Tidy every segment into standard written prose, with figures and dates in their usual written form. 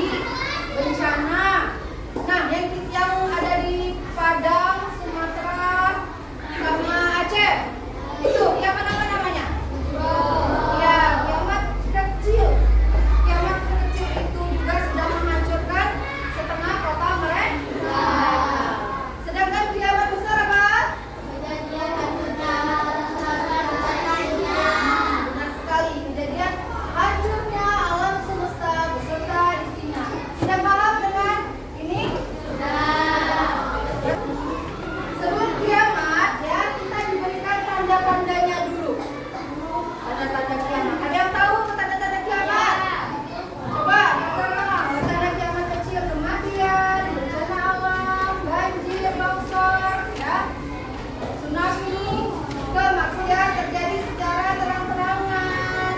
terjadi bencana. Nah, yang ada di Padang, Sumatera, sama Aceh, itu kiamat apa namanya? Ya, kiamat kecil. Kiamat kecil itu juga sudah menghancurkan setengah kota mereka. Sedangkan kiamat besar apa? Benar sekali, kejadian hancurnya alam semesta beserta isinya. Sudah paham dengan ini? Sebelum kiamat ya, kita diberikan tanda-tandanya dulu. Tanda-tanda kiamat. Ada yang tahu tanda-tanda kiamat? Coba, tanda kiamat kecil: kematian, bencana alam, banjir, longsor, ya, tsunami, kemaksiatan terjadi secara terang-terangan.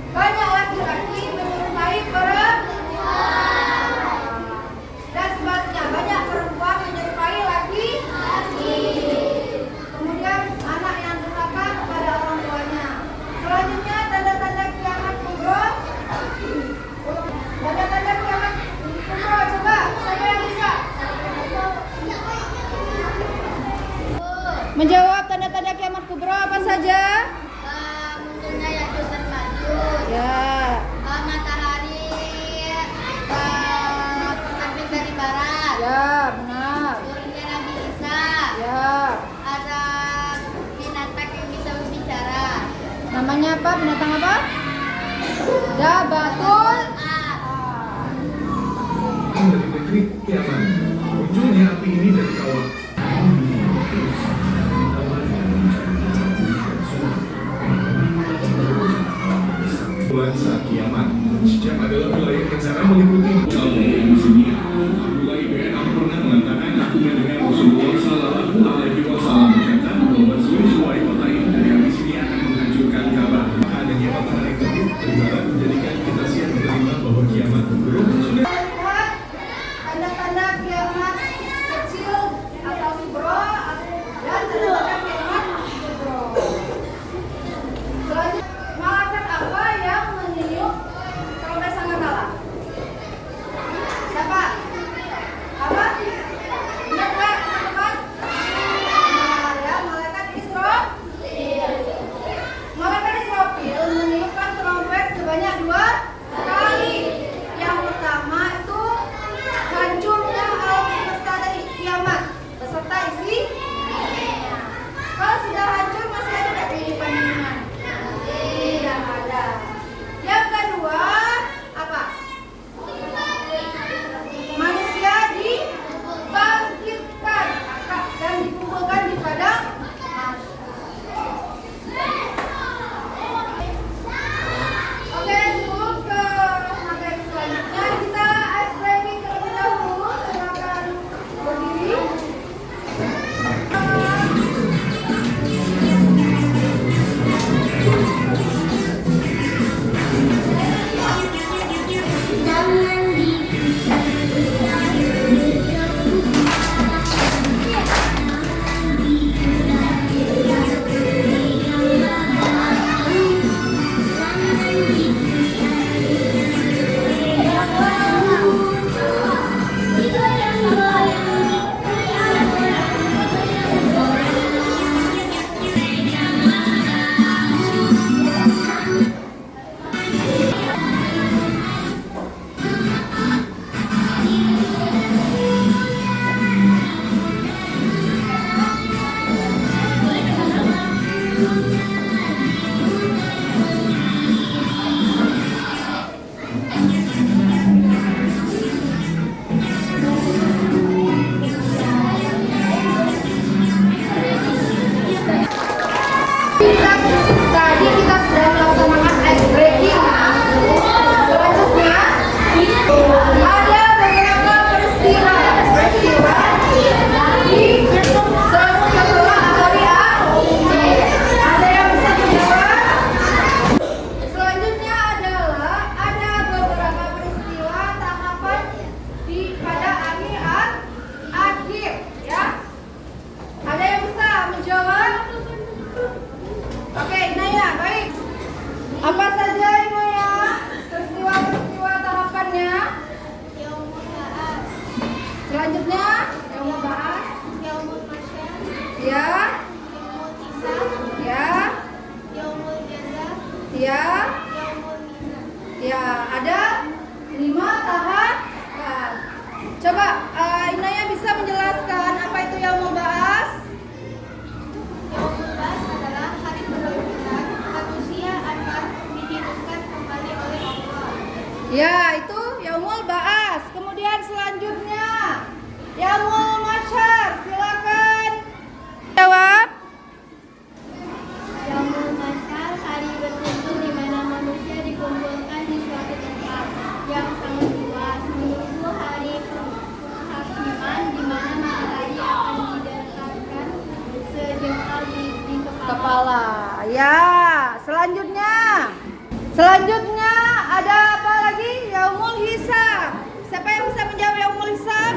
Banyak laki-laki menyerupai perempuan. Dan sebaliknya, banyak perempuan menyerupai laki-laki. Kemudian anak yang durhaka kepada orang tuanya. Selanjutnya tanda-tanda kiamat kubro. Tanda-tanda kiamat kubro, coba siapa yang bisa menjawab tanda-tanda kiamat kubro apa saja? Munculnya Yajuj Majuj, Ya, matahari terbit dari barat, ya, benar. turunnya Nabi Isa, Ya, ada binatang yang bisa berbicara. namanya apa? Binatang apa? Dabatul. Dari negeri Yaman, munculnya api ini dari kawah. Nuansa kiamat. Sejak adalah wilayah yang sangat meliputi dunia. Mulai BNA pernah mengatakan hubungan dengan Rasulullah Sallallahu Alaihi Wasallam berkata bahwa seluruh kota ini dari api sini akan menghancurkan Ka'bah. Adanya matahari terbit dari barat menjadikan kita siap menerima bahwa kiamat belum sudah. Lihat tanda-tanda kiamat kecil atau kubro dan tanda-tanda kiamat kubro. Selanjutnya, malaikat apa yang meniup trompet sangkakala? Ya, ada 5 tahapan. Coba Inaya bisa menjelaskan apa itu Yaumul Ba'ats? Yaumul Ba'ats adalah hari kebangkitan manusia akan dihidupkan kembali oleh Allah. Ya, itu Yaumul Ba'ats. Kemudian selanjutnya Yaumul Mahsyar. Silakan jawab. Yaumul Mahsyar hari berkumpul di mana manusia dikumpulkan di suatu tempat yang sangat luas menunggu hari penghakiman di mana matahari akan didekatkan sejengkal di kepala. Ya, selanjutnya ada apa lagi? Yaumul Hisab. Siapa yang bisa menjawab Yaumul Hisab?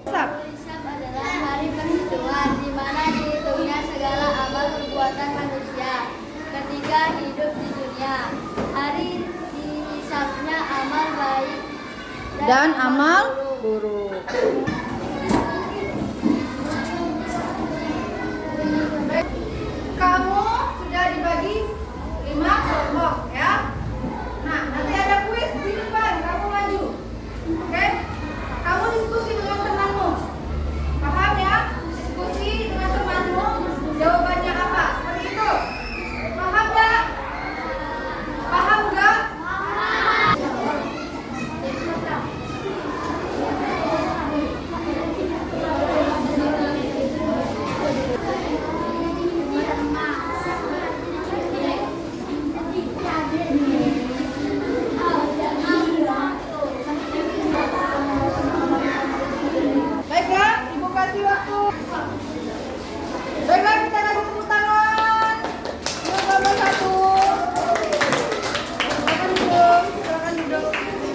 Hisab. Hisab adalah hari perhitungan di mana dihitungnya segala amal perbuatan manusia ketika hidup di dunia. Hari dihisabnya amal baik Dan amal buruk. Kamu sudah dibagi 5 kelompok ya. Nah, nanti ada kuis di depan, kamu maju. Oke? Kamu diskusi dengan temanmu. Paham ya? Diskusi dengan temanmu, jawabannya apa? Seperti itu. Paham enggak? Paham enggak? Baiklah, Ibu kasih waktu. Baiklah, kita kasih tepuk tangan. Yuk, nomor 1. Silakan duduk.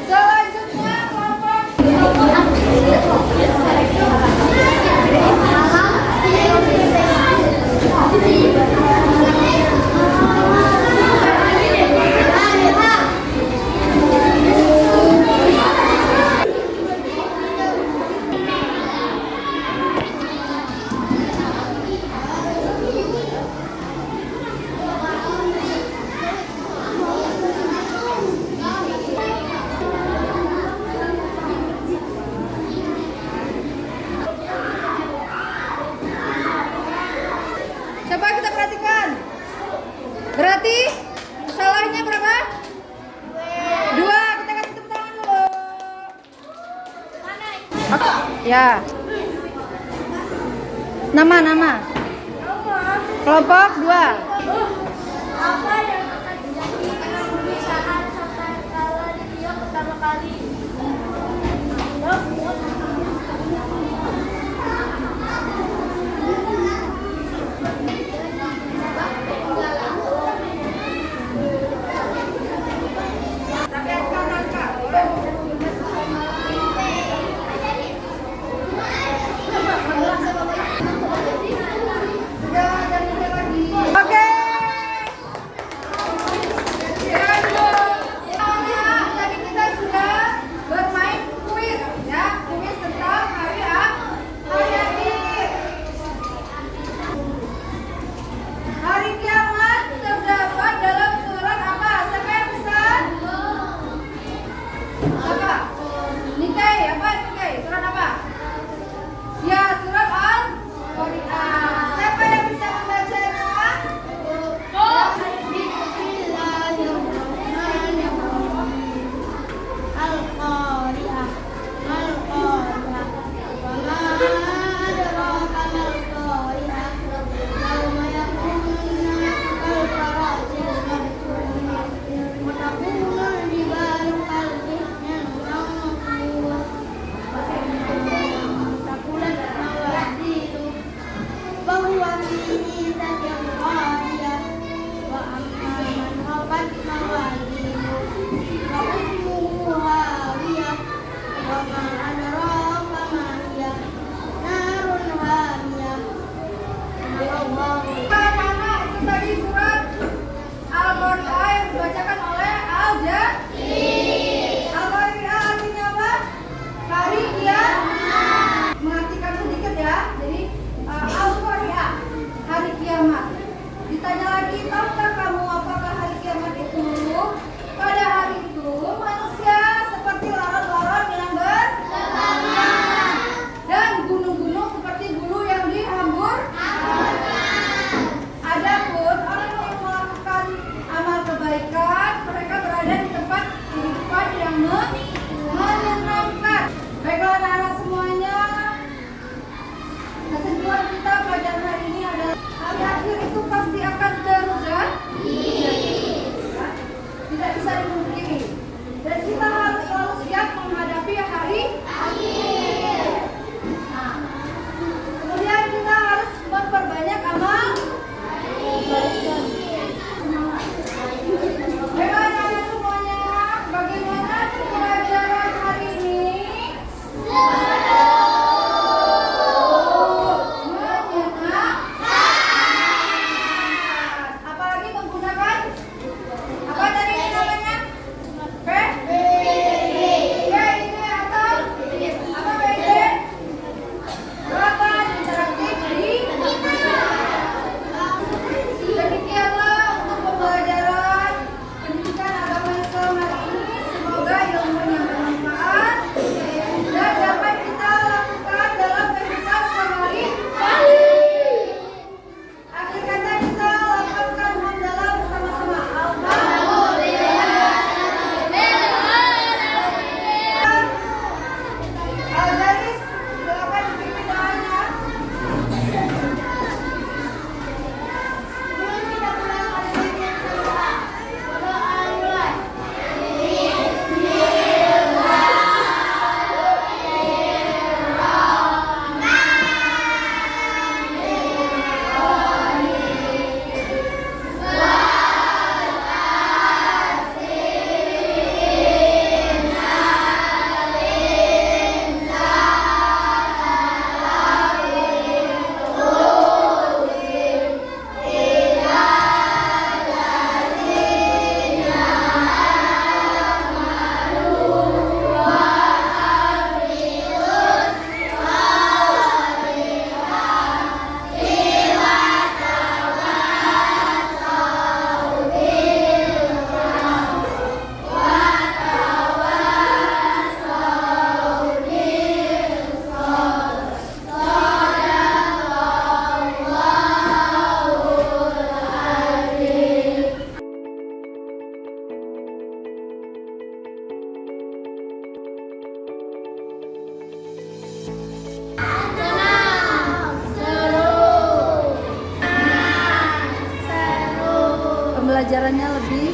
Selanjutnya kelompok. Coba kita perhatikan. Berarti salahnya berapa? 2. Kita kasih tepuk tangan dulu. Ya. Nama. Kelompok 2. Apa yang akan dijadikan saat kala dia pertama kali? Oke. Ya, dulu. Tadi kita sudah yang menyenangkan. Baiklah anak-anak semuanya, kesimpulan kita pelajaran hari ini adalah hari akhir itu pasti akan terjadi, tidak bisa dimungkiri, dan kita harus selalu siap menghadapi hari akhir. Nah, kemudian kita harus memperbanyak amal. Baiklah anak-anak semuanya, bagaimana pelajaran hari ini? Apalagi menggunakan apa tadi namanya? PID atau apa PID? Rapat interaktif di demikianlah untuk pembelajaran pendidikan agama Islam hari ini. Semoga ilmunya bermanfaat dan dapat kita lakukan dalam kehidupan sehari-hari. Akhir kata kita lapaskan hamdalah bersama-sama. Al-Garis, silakan dipimpin doanya. Sebelum kita mulai kajian yang kedua, berdoa mulai. Pembelajarannya lebih